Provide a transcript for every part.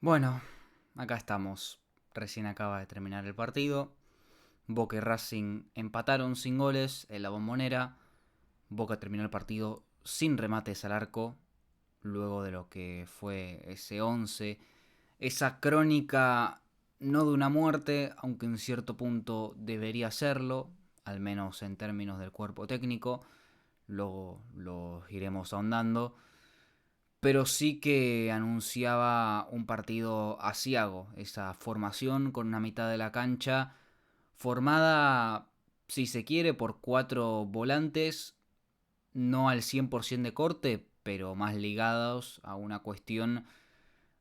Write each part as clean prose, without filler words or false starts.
Bueno, acá estamos. Recién acaba de terminar el partido. Boca y Racing empataron sin goles en la Bombonera. Boca terminó el partido sin remates al arco. Luego de lo que fue ese 11. Esa crónica no de una muerte, aunque en cierto punto debería serlo. Al menos en términos del cuerpo técnico. Luego lo iremos ahondando, pero sí que anunciaba un partido asiago, esa formación con una mitad de la cancha formada, si se quiere, por cuatro volantes, no al 100% de corte, pero más ligados a una cuestión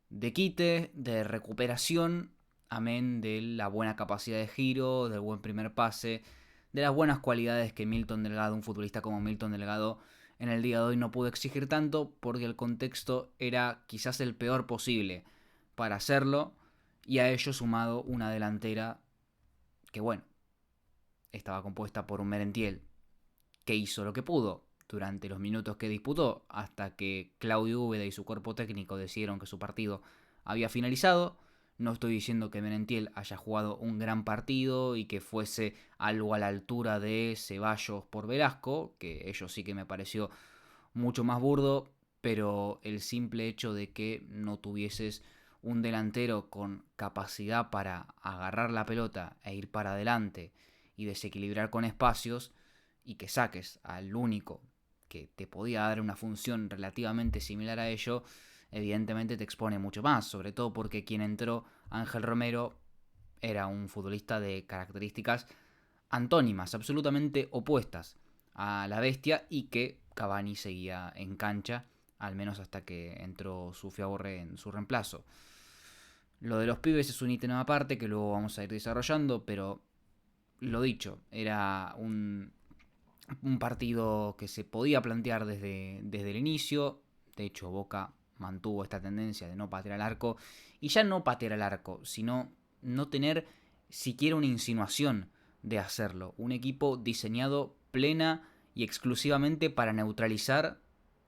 de quite, de recuperación, amén de la buena capacidad de giro, del buen primer pase, de las buenas cualidades que Milton Delgado, un futbolista como Milton Delgado, en el día de hoy no pudo exigir tanto porque el contexto era quizás el peor posible para hacerlo, y a ello sumado una delantera que, bueno, estaba compuesta por un Merentiel que hizo lo que pudo durante los minutos que disputó hasta que Claudio Úbeda y su cuerpo técnico decidieron que su partido había finalizado. No estoy diciendo que Merentiel haya jugado un gran partido y que fuese algo a la altura de Ceballos por Velasco, que ello sí que me pareció mucho más burdo, pero el simple hecho de que no tuvieses un delantero con capacidad para agarrar la pelota e ir para adelante y desequilibrar con espacios, y que saques al único que te podía dar una función relativamente similar a ello, evidentemente te expone mucho más, sobre todo porque quien entró, Ángel Romero, era un futbolista de características antónimas, absolutamente opuestas a la bestia, y que Cavani seguía en cancha, al menos hasta que entró Sufia Borré en su reemplazo. Lo de los pibes es un ítem aparte que luego vamos a ir desarrollando, pero lo dicho, era un partido que se podía plantear desde el inicio. De hecho, Boca mantuvo esta tendencia de no patear al arco. Y ya no patear al arco, sino no tener siquiera una insinuación de hacerlo. Un equipo diseñado plena y exclusivamente para neutralizar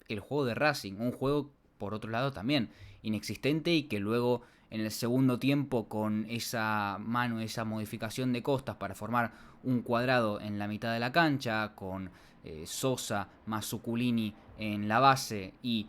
el juego de Racing. Un juego, por otro lado, también inexistente, y que luego en el segundo tiempo, con esa mano, esa modificación de Costas para formar un cuadrado en la mitad de la cancha, con Sosa más Zuculini en la base y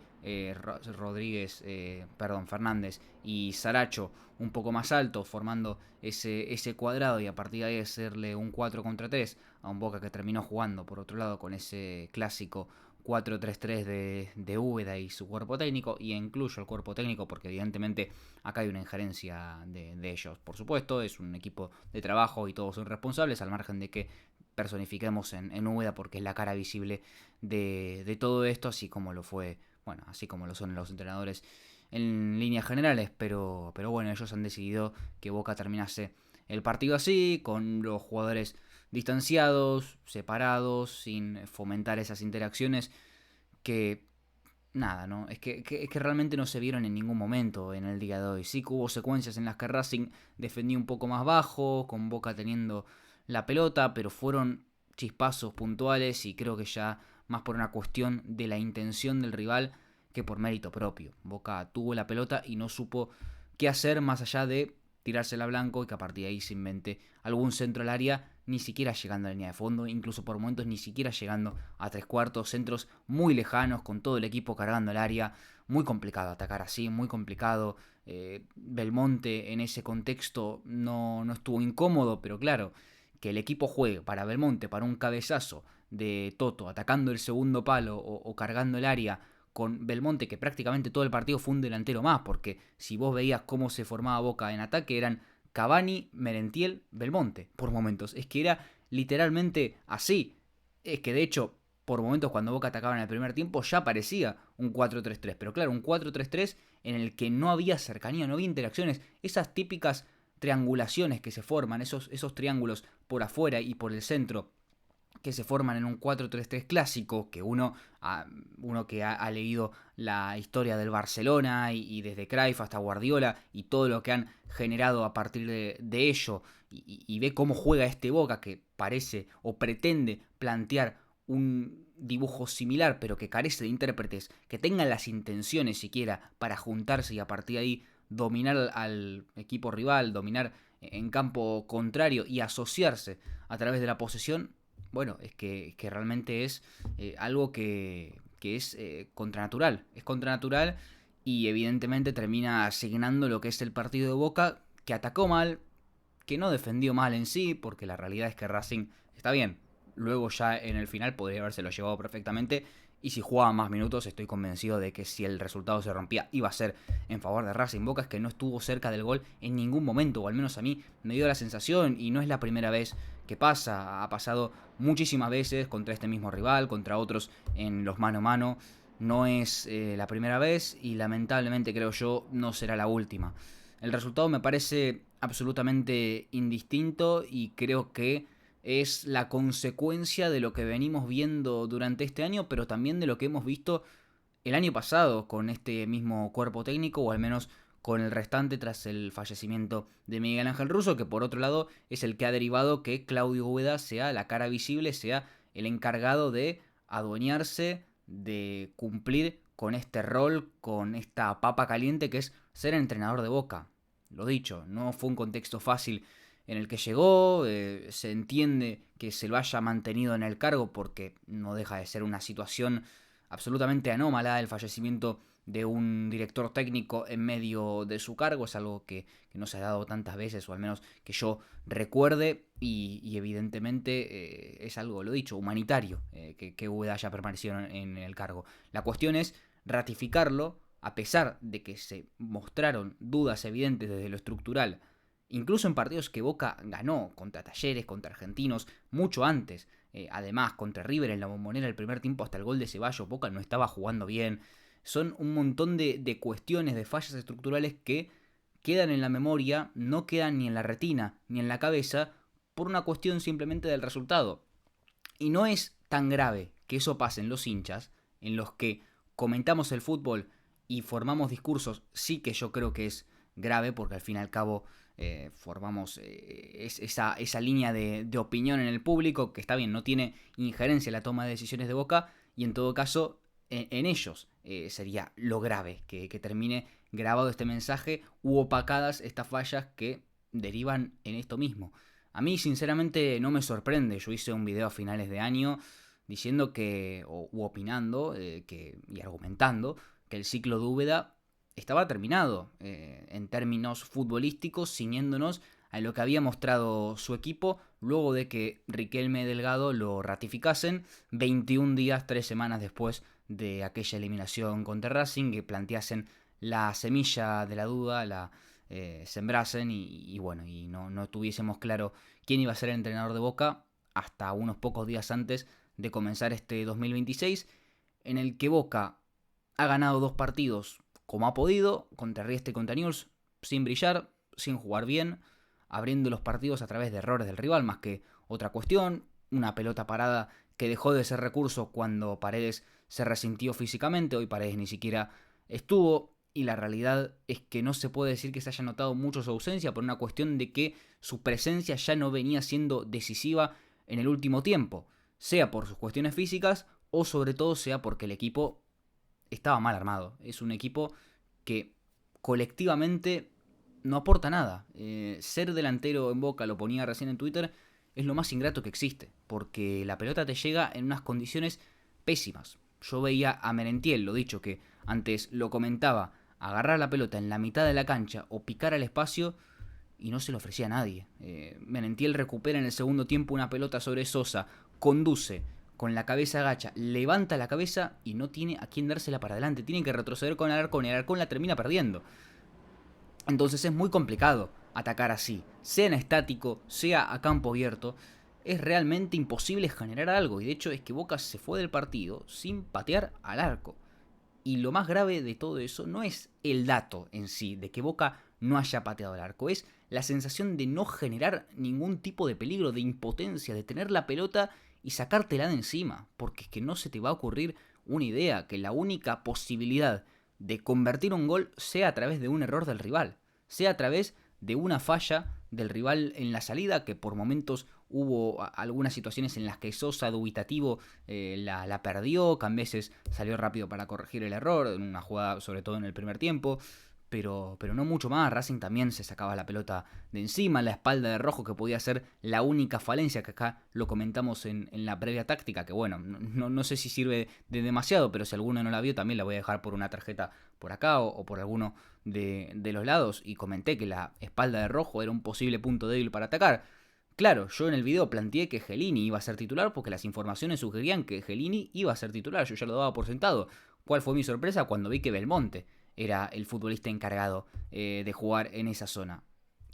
Fernández y Saracho un poco más alto, formando ese cuadrado, y a partir de ahí hacerle un 4 contra 3 a un Boca que terminó jugando por otro lado con ese clásico 4-3-3 de Úbeda y su cuerpo técnico, y incluyo el cuerpo técnico porque evidentemente acá hay una injerencia de ellos. Por supuesto, es un equipo de trabajo y todos son responsables, al margen de que personifiquemos en Úbeda porque es la cara visible de todo esto, así como lo fue, bueno, así como lo son los entrenadores en líneas generales, pero bueno, ellos han decidido que Boca terminase el partido así, con los jugadores distanciados, separados, sin fomentar esas interacciones que nada, ¿no? Es que realmente no se vieron en ningún momento en el día de hoy. Sí que hubo secuencias en las que Racing defendió un poco más bajo, con Boca teniendo la pelota, pero fueron chispazos puntuales, y creo que ya más por una cuestión de la intención del rival que por mérito propio. Boca tuvo la pelota y no supo qué hacer más allá de tirársela a blanco, y que a partir de ahí se invente algún centro al área, ni siquiera llegando a la línea de fondo, incluso por momentos ni siquiera llegando a tres cuartos, centros muy lejanos, con todo el equipo cargando el área. Muy complicado atacar así, muy complicado. Belmonte en ese contexto no estuvo incómodo, pero claro, que el equipo juegue para Belmonte, para un cabezazo de Toto, atacando el segundo palo o cargando el área, con Belmonte, que prácticamente todo el partido fue un delantero más, porque si vos veías cómo se formaba Boca en ataque, eran Cavani, Merentiel, Belmonte, por momentos. Es que era literalmente así. Es que de hecho, por momentos cuando Boca atacaba en el primer tiempo ya parecía un 4-3-3. Pero claro, un 4-3-3 en el que no había cercanía, no había interacciones. Esas típicas triangulaciones que se forman, esos triángulos por afuera y por el centro, que se forman en un 4-3-3 clásico, que uno que ha leído la historia del Barcelona y desde Cruyff hasta Guardiola y todo lo que han generado a partir de ello, y ve cómo juega este Boca, que parece o pretende plantear un dibujo similar, pero que carece de intérpretes que tengan las intenciones siquiera para juntarse y a partir de ahí dominar al equipo rival, dominar en campo contrario y asociarse a través de la posesión, bueno, es que realmente es algo que es contranatural. Es contranatural y evidentemente termina asignando lo que es el partido de Boca, que atacó mal, que no defendió mal en sí, porque la realidad es que Racing está bien. Luego ya en el final podría habérselo llevado perfectamente. Y si jugaba más minutos, estoy convencido de que si el resultado se rompía, iba a ser en favor de Racing. Boca es que no estuvo cerca del gol en ningún momento, o al menos a mí me dio la sensación, y no es la primera vez que pasa. Ha pasado muchísimas veces contra este mismo rival, contra otros en los mano a mano. No es la primera vez y lamentablemente creo yo no será la última. El resultado me parece absolutamente indistinto y creo que es la consecuencia de lo que venimos viendo durante este año, pero también de lo que hemos visto el año pasado con este mismo cuerpo técnico, o al menos con el restante tras el fallecimiento de Miguel Ángel Russo, que por otro lado es el que ha derivado que Claudio Úbeda sea la cara visible, sea el encargado de adueñarse, de cumplir con este rol, con esta papa caliente que es ser entrenador de Boca. Lo dicho, no fue un contexto fácil en el que llegó, se entiende que se lo haya mantenido en el cargo porque no deja de ser una situación absolutamente anómala el fallecimiento de un director técnico en medio de su cargo. Es algo que no se ha dado tantas veces, o al menos que yo recuerde, y evidentemente es algo, lo dicho, humanitario, que Úbeda haya permanecido en el cargo. La cuestión es ratificarlo, a pesar de que se mostraron dudas evidentes desde lo estructural, incluso en partidos que Boca ganó, contra Talleres, contra Argentinos, mucho antes. Además, contra River en la Bombonera el primer tiempo hasta el gol de Ceballos, Boca no estaba jugando bien. Son un montón de cuestiones, de fallas estructurales que quedan en la memoria, no quedan ni en la retina ni en la cabeza, por una cuestión simplemente del resultado. Y no es tan grave que eso pase en los hinchas, en los que comentamos el fútbol y formamos discursos. Sí que yo creo que es grave, porque al fin y al cabo formamos esa línea de opinión en el público, que está bien, no tiene injerencia en la toma de decisiones de Boca, y en todo caso en ellos sería lo grave, que termine grabado este mensaje u opacadas estas fallas que derivan en esto mismo. A mí sinceramente no me sorprende. Yo hice un video a finales de año diciendo que, u opinando y argumentando que el ciclo de Úbeda estaba terminado en términos futbolísticos, ciñéndonos a lo que había mostrado su equipo luego de que Riquelme y Delgado lo ratificasen 21 días, 3 semanas después de aquella eliminación contra Racing, que planteasen la semilla de la duda, la sembrasen y bueno, y no tuviésemos claro quién iba a ser el entrenador de Boca hasta unos pocos días antes de comenzar este 2026, en el que Boca ha ganado 2 partidos como ha podido, contra Riestra y contra Newell's, sin brillar, sin jugar bien, abriendo los partidos a través de errores del rival, más que otra cuestión, una pelota parada que dejó de ser recurso cuando Paredes se resintió físicamente. Hoy Paredes ni siquiera estuvo, y la realidad es que no se puede decir que se haya notado mucho su ausencia, por una cuestión de que su presencia ya no venía siendo decisiva en el último tiempo, sea por sus cuestiones físicas o sobre todo sea porque el equipo estaba mal armado. Es un equipo que colectivamente no aporta nada. Ser delantero en Boca, lo ponía recién en Twitter, es lo más ingrato que existe, porque la pelota te llega en unas condiciones pésimas. Yo veía a Merentiel, lo dicho, que antes lo comentaba, agarrar la pelota en la mitad de la cancha o picar al espacio y no se lo ofrecía a nadie. Merentiel recupera en el segundo tiempo una pelota sobre Sosa, conduce con la cabeza agacha, levanta la cabeza y no tiene a quién dársela para adelante. Tiene que retroceder con Alarcón y Alarcón la termina perdiendo. Entonces es muy complicado atacar así, sea en estático, sea a campo abierto. Es realmente imposible generar algo, y de hecho es que Boca se fue del partido sin patear al arco. Y lo más grave de todo eso no es el dato en sí, de que Boca no haya pateado al arco, es la sensación de no generar ningún tipo de peligro, de impotencia, de tener la pelota y sacártela de encima, porque es que no se te va a ocurrir una idea, que la única posibilidad de convertir un gol sea a través de un error del rival, sea a través de una falla del rival en la salida, que por momentos hubo algunas situaciones en las que Sosa dubitativo la perdió, Cambeses salió rápido para corregir el error, en una jugada sobre todo en el primer tiempo, pero no mucho más. Racing también se sacaba la pelota de encima, la espalda de Rojo, que podía ser la única falencia, que acá lo comentamos en la previa táctica, que bueno, no sé si sirve de demasiado, pero si alguno no la vio también la voy a dejar por una tarjeta por acá o por alguno de los lados, y comenté que la espalda de Rojo era un posible punto débil para atacar. Claro, yo en el video planteé que Gelini iba a ser titular porque las informaciones sugerían que Gelini iba a ser titular, yo ya lo daba por sentado. ¿Cuál fue mi sorpresa cuando vi que Belmonte era el futbolista encargado de jugar en esa zona?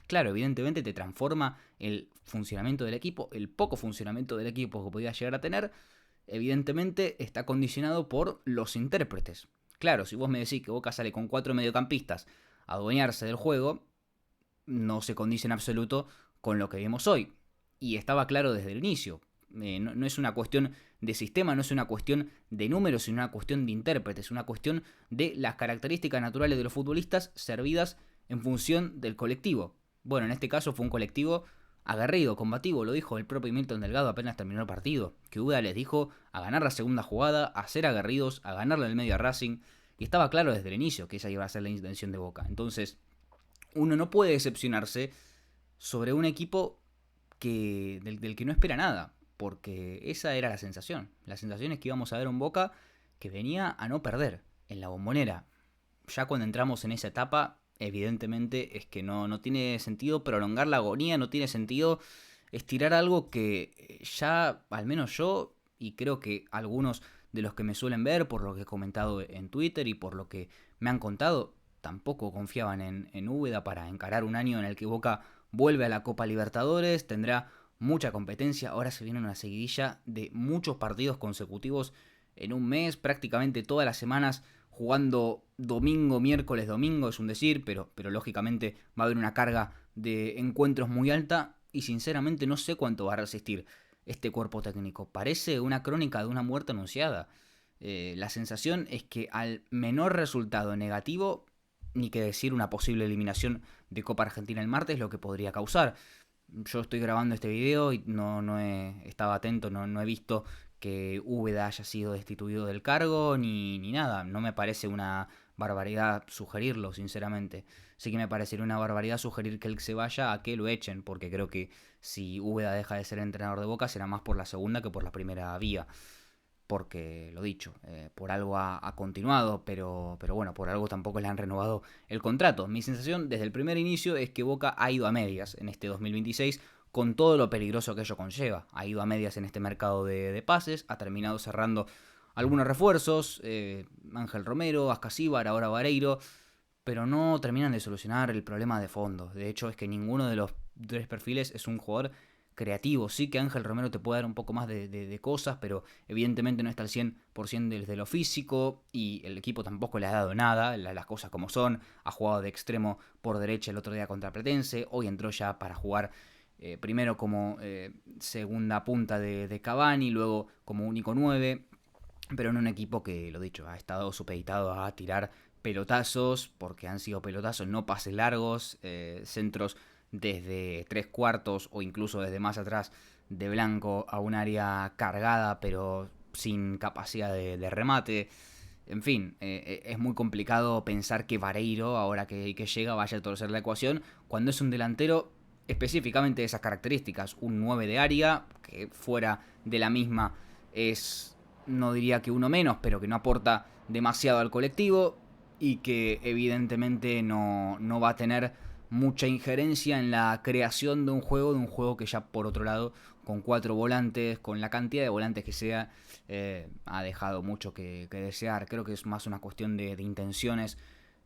Claro, evidentemente te transforma el funcionamiento del equipo, el poco funcionamiento del equipo que podía llegar a tener, evidentemente está condicionado por los intérpretes. Claro, si vos me decís que Boca sale con 4 mediocampistas a adueñarse del juego, no se condice en absoluto con lo que vimos hoy. Y estaba claro desde el inicio. No es una cuestión de sistema, no es una cuestión de números, sino una cuestión de intérpretes, una cuestión de las características naturales de los futbolistas servidas en función del colectivo. Bueno, en este caso fue un colectivo aguerrido, combativo, lo dijo el propio Milton Delgado apenas terminó el partido, que Uda les dijo a ganar la segunda jugada, a ser aguerridos, a ganarle el medio a Racing, y estaba claro desde el inicio que esa iba a ser la intención de Boca. Entonces, uno no puede decepcionarse sobre un equipo del que no espera nada, porque esa era la sensación. La sensación es que íbamos a ver un Boca que venía a no perder en la Bombonera. Ya cuando entramos en esa etapa, evidentemente es que no tiene sentido prolongar la agonía, no tiene sentido estirar algo que ya, al menos yo, y creo que algunos de los que me suelen ver, por lo que he comentado en Twitter y por lo que me han contado, tampoco confiaban en Úbeda para encarar un año en el que Boca vuelve a la Copa Libertadores, tendrá mucha competencia, ahora se viene una seguidilla de muchos partidos consecutivos en un mes, prácticamente todas las semanas jugando domingo, miércoles, domingo, es un decir, pero lógicamente va a haber una carga de encuentros muy alta y sinceramente no sé cuánto va a resistir este cuerpo técnico. Parece una crónica de una muerte anunciada. La sensación es que al menor resultado negativo, ni que decir una posible eliminación de Copa Argentina el martes, lo que podría causar. Yo estoy grabando este video y no he estado atento, no he visto que Úbeda haya sido destituido del cargo ni nada. No me parece una barbaridad sugerirlo, sinceramente. Sí que me parecería una barbaridad sugerir que él se vaya a que lo echen, porque creo que si Úbeda deja de ser entrenador de Boca será más por la segunda que por la primera vía. Porque, lo dicho, por algo ha continuado, pero bueno, por algo tampoco le han renovado el contrato. Mi sensación desde el primer inicio es que Boca ha ido a medias en este 2026, con todo lo peligroso que ello conlleva. Ha ido a medias en este mercado de pases, ha terminado cerrando algunos refuerzos, Ángel Romero, Ascasíbar, ahora Vareiro, pero no terminan de solucionar el problema de fondo. De hecho, es que ninguno de los tres perfiles es un jugador creativo. Sí que Ángel Romero te puede dar un poco más de cosas, pero evidentemente no está al 100% desde lo físico y el equipo tampoco le ha dado nada, las cosas como son. Ha jugado de extremo por derecha el otro día contra Platense, hoy entró ya para jugar primero como segunda punta de Cavani, luego como único 9, pero en un equipo que, lo dicho, ha estado supeditado a tirar pelotazos, porque han sido pelotazos, no pases largos, centros desde 3 cuartos o incluso desde más atrás de blanco a un área cargada pero sin capacidad de remate. En fin, es muy complicado pensar que Vareiro, ahora que llega, vaya a torcer la ecuación cuando es un delantero específicamente de esas características, un 9 de área, que fuera de la misma es, no diría que uno menos, pero que no aporta demasiado al colectivo y que evidentemente no va a tener mucha injerencia en la creación de un juego que ya por otro lado, con 4 volantes, con la cantidad de volantes que sea, ha dejado mucho que desear. Creo que es más una cuestión de intenciones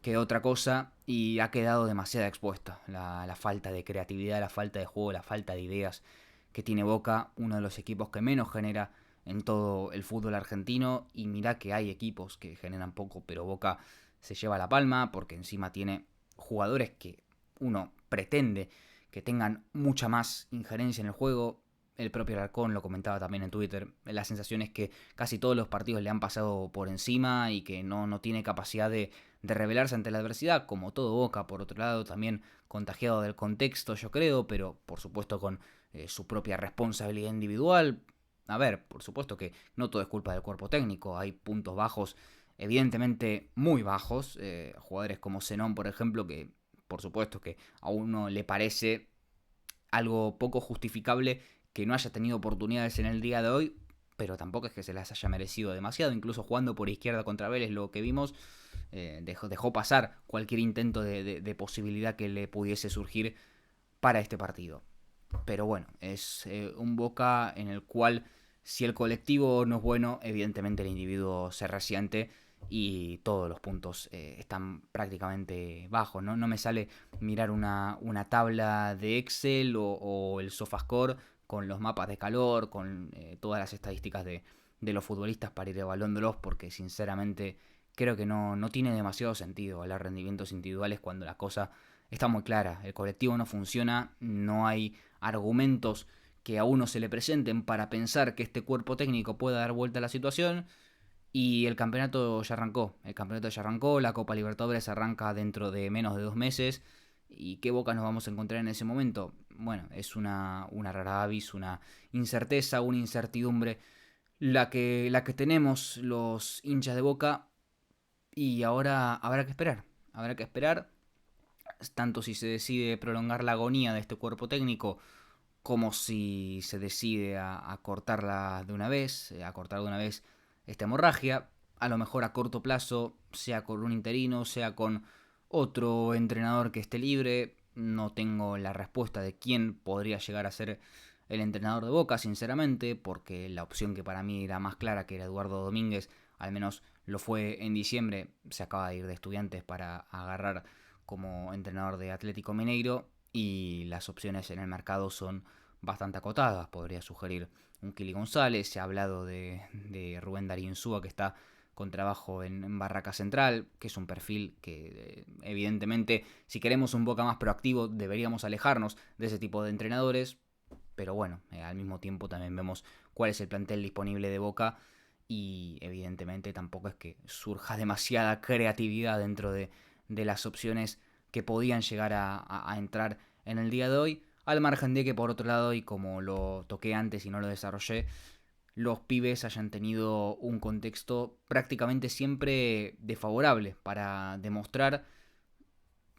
que otra cosa y ha quedado demasiado expuesta la falta de creatividad, la falta de juego, la falta de ideas que tiene Boca, uno de los equipos que menos genera en todo el fútbol argentino, y mirá que hay equipos que generan poco, pero Boca se lleva la palma porque encima tiene jugadores que uno pretende que tengan mucha más injerencia en el juego. El propio Alarcón lo comentaba también en Twitter. La sensación es que casi todos los partidos le han pasado por encima y que no tiene capacidad de rebelarse ante la adversidad, como todo Boca, por otro lado, también contagiado del contexto, yo creo, pero por supuesto con su propia responsabilidad individual. A ver, por supuesto que no todo es culpa del cuerpo técnico, hay puntos bajos evidentemente muy bajos. Jugadores como Zenón, por ejemplo, que por supuesto que a uno le parece algo poco justificable que no haya tenido oportunidades en el día de hoy, pero tampoco es que se las haya merecido demasiado. Incluso jugando por izquierda contra Vélez, lo que vimos, dejó pasar cualquier intento de posibilidad que le pudiese surgir para este partido. Pero bueno, es un Boca en el cual, si el colectivo no es bueno, evidentemente el individuo se resiente y todos los puntos están prácticamente bajos. No me sale mirar una tabla de Excel o el SofaScore con los mapas de calor, con todas las estadísticas de los futbolistas para ir evaluándolos, porque sinceramente creo que no tiene demasiado sentido hablar de rendimientos individuales cuando la cosa está muy clara. El colectivo no funciona, no hay argumentos que a uno se le presenten para pensar que este cuerpo técnico pueda dar vuelta a la situación. Y el campeonato ya arrancó. El campeonato ya arrancó. La Copa Libertadores arranca dentro de menos de 2 meses. ¿Y qué Boca nos vamos a encontrar en ese momento? Bueno, es una rara avis, una incerteza, una incertidumbre la que tenemos los hinchas de Boca. Y ahora habrá que esperar. Habrá que esperar tanto si se decide prolongar la agonía de este cuerpo técnico como si se decide a cortarla de una vez, a cortar de una vez esta hemorragia, a lo mejor a corto plazo, sea con un interino, sea con otro entrenador que esté libre. No tengo la respuesta de quién podría llegar a ser el entrenador de Boca, sinceramente, porque la opción que para mí era más clara, que era Eduardo Domínguez, al menos lo fue en diciembre, se acaba de ir de Estudiantes para agarrar como entrenador de Atlético Mineiro, y las opciones en el mercado son bastante acotadas. Podría sugerir un Kili González, se ha hablado de Rubén Darío Insúa, que está con trabajo en Barraca Central, que es un perfil que evidentemente, si queremos un Boca más proactivo, deberíamos alejarnos de ese tipo de entrenadores. Pero bueno, al mismo tiempo también vemos cuál es el plantel disponible de Boca, y evidentemente tampoco es que surja demasiada creatividad dentro de las opciones que podían llegar a entrar en el día de hoy. Al margen de que, por otro lado, y como lo toqué antes y no lo desarrollé, los pibes hayan tenido un contexto prácticamente siempre desfavorable para demostrar.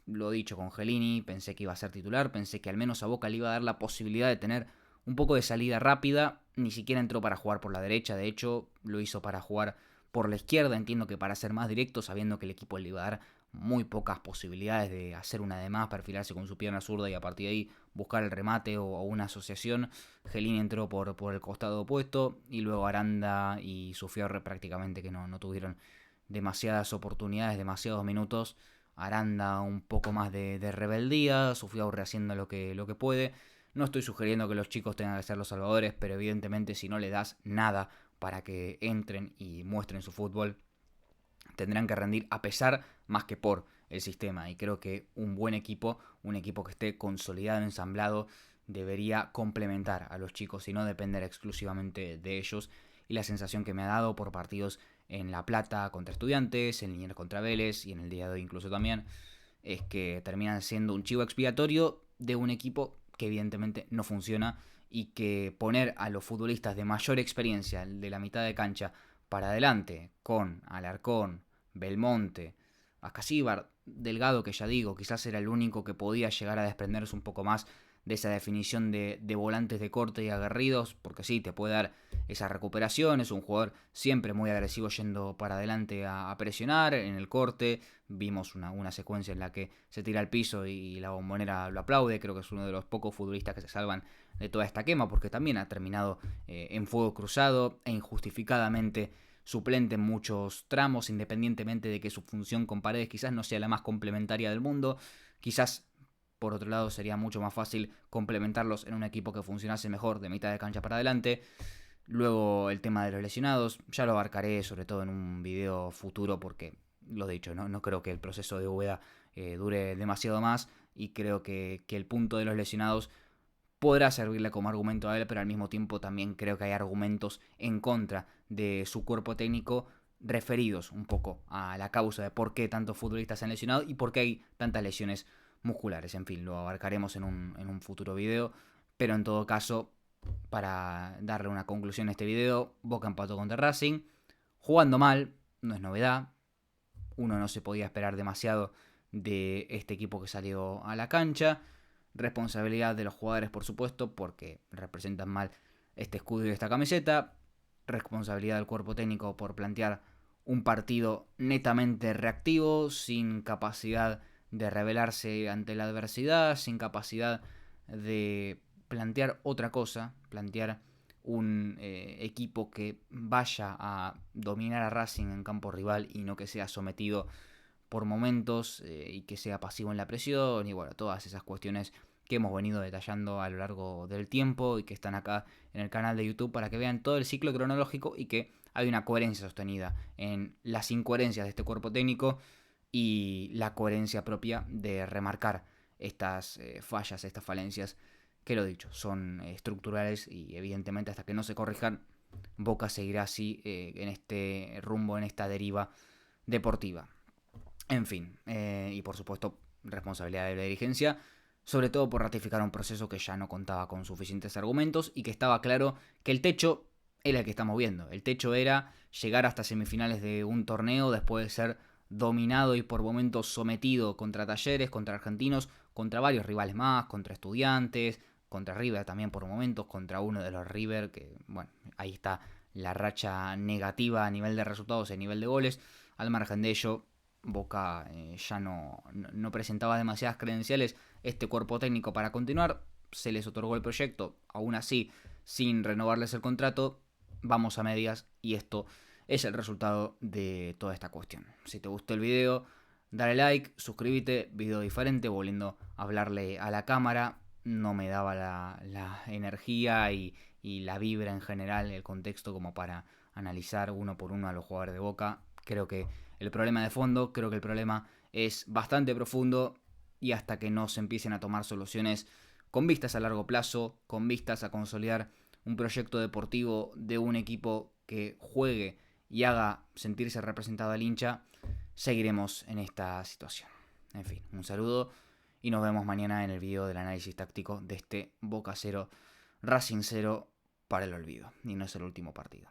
Lo dicho con Gelini, pensé que iba a ser titular, pensé que al menos a Boca le iba a dar la posibilidad de tener un poco de salida rápida. Ni siquiera entró para jugar por la derecha, de hecho lo hizo para jugar por la izquierda. Entiendo que para ser más directo, sabiendo que el equipo le iba a dar muy pocas posibilidades de hacer una de más, perfilarse con su pierna zurda y a partir de ahí buscar el remate o una asociación. Gelini entró por el costado opuesto, y luego Aranda y Sufiorre prácticamente que no tuvieron demasiadas oportunidades, demasiados minutos. Aranda un poco más de rebeldía, Sufiorre haciendo lo que puede. No estoy sugiriendo que los chicos tengan que ser los salvadores, pero evidentemente si no le das nada para que entren y muestren su fútbol, tendrán que rendir a pesar más que por el sistema. Y creo que un buen equipo, un equipo que esté consolidado, ensamblado, debería complementar a los chicos y no depender exclusivamente de ellos. Y la sensación que me ha dado por partidos en La Plata contra Estudiantes, en Liniers contra Vélez y en el día de hoy incluso también, es que terminan siendo un chivo expiatorio de un equipo que evidentemente no funciona, y que poner a los futbolistas de mayor experiencia de la mitad de cancha para adelante, con Alarcón, Belmonte, Ascasíbar, Delgado, que ya digo, quizás era el único que podía llegar a desprenderse un poco más de esa definición de volantes de corte y aguerridos, porque sí, te puede dar esa recuperación. Es un jugador siempre muy agresivo yendo para adelante a presionar en el corte. Vimos una secuencia en la que se tira al piso y la Bombonera lo aplaude. Creo que es uno de los pocos futbolistas que se salvan de toda esta quema, porque también ha terminado en fuego cruzado e injustificadamente suplente en muchos tramos, independientemente de que su función con Paredes quizás no sea la más complementaria del mundo. Quizás por otro lado sería mucho más fácil complementarlos en un equipo que funcionase mejor de mitad de cancha para adelante. Luego el tema de los lesionados, ya lo abarcaré sobre todo en un video futuro, porque lo dicho, no creo que el proceso de Úbeda dure demasiado más, y creo que el punto de los lesionados podrá servirle como argumento a él, pero al mismo tiempo también creo que hay argumentos en contra de su cuerpo técnico referidos un poco a la causa de por qué tantos futbolistas se han lesionado y por qué hay tantas lesiones musculares. En fin, lo abarcaremos en un futuro video, pero en todo caso, para darle una conclusión a este video, Boca empató contra Racing, jugando mal, no es novedad. Uno no se podía esperar demasiado de este equipo que salió a la cancha. Responsabilidad de los jugadores, por supuesto, porque representan mal este escudo y esta camiseta. Responsabilidad del cuerpo técnico por plantear un partido netamente reactivo, sin capacidad de rebelarse ante la adversidad, sin capacidad de plantear otra cosa, plantear un equipo que vaya a dominar a Racing en campo rival y no que sea sometido por momentos y que sea pasivo en la presión y bueno, todas esas cuestiones que hemos venido detallando a lo largo del tiempo y que están acá en el canal de YouTube para que vean todo el ciclo cronológico y que hay una coherencia sostenida en las incoherencias de este cuerpo técnico y la coherencia propia de remarcar estas fallas, estas falencias que lo dicho, son estructurales y evidentemente hasta que no se corrijan, Boca seguirá así en este rumbo, en esta deriva deportiva. En fin, y por supuesto responsabilidad de la dirigencia, sobre todo por ratificar un proceso que ya no contaba con suficientes argumentos y que estaba claro que el techo era el que estamos viendo. El techo era llegar hasta semifinales de un torneo después de ser dominado y por momentos sometido contra Talleres, contra Argentinos, contra varios rivales más, contra Estudiantes, contra River también por momentos, contra uno de los River, que bueno, ahí está la racha negativa a nivel de resultados y a nivel de goles. Al margen de ello, Boca ya no presentaba demasiadas credenciales este cuerpo técnico para continuar. Se les otorgó el proyecto, aún así, sin renovarles el contrato. Vamos a medias y esto es el resultado de toda esta cuestión. Si te gustó el video, dale like, suscríbete, video diferente, volviendo a hablarle a la cámara. No me daba la energía y la vibra en general, el contexto como para analizar uno por uno a los jugadores de Boca. Creo que el problema de fondo, creo que el problema es bastante profundo y hasta que no se empiecen a tomar soluciones con vistas a largo plazo, con vistas a consolidar un proyecto deportivo de un equipo que juegue y haga sentirse representado al hincha, seguiremos en esta situación. En fin, un saludo y nos vemos mañana en el video del análisis táctico de este Boca 0, Racing 0 para el olvido. Y no es el último partido.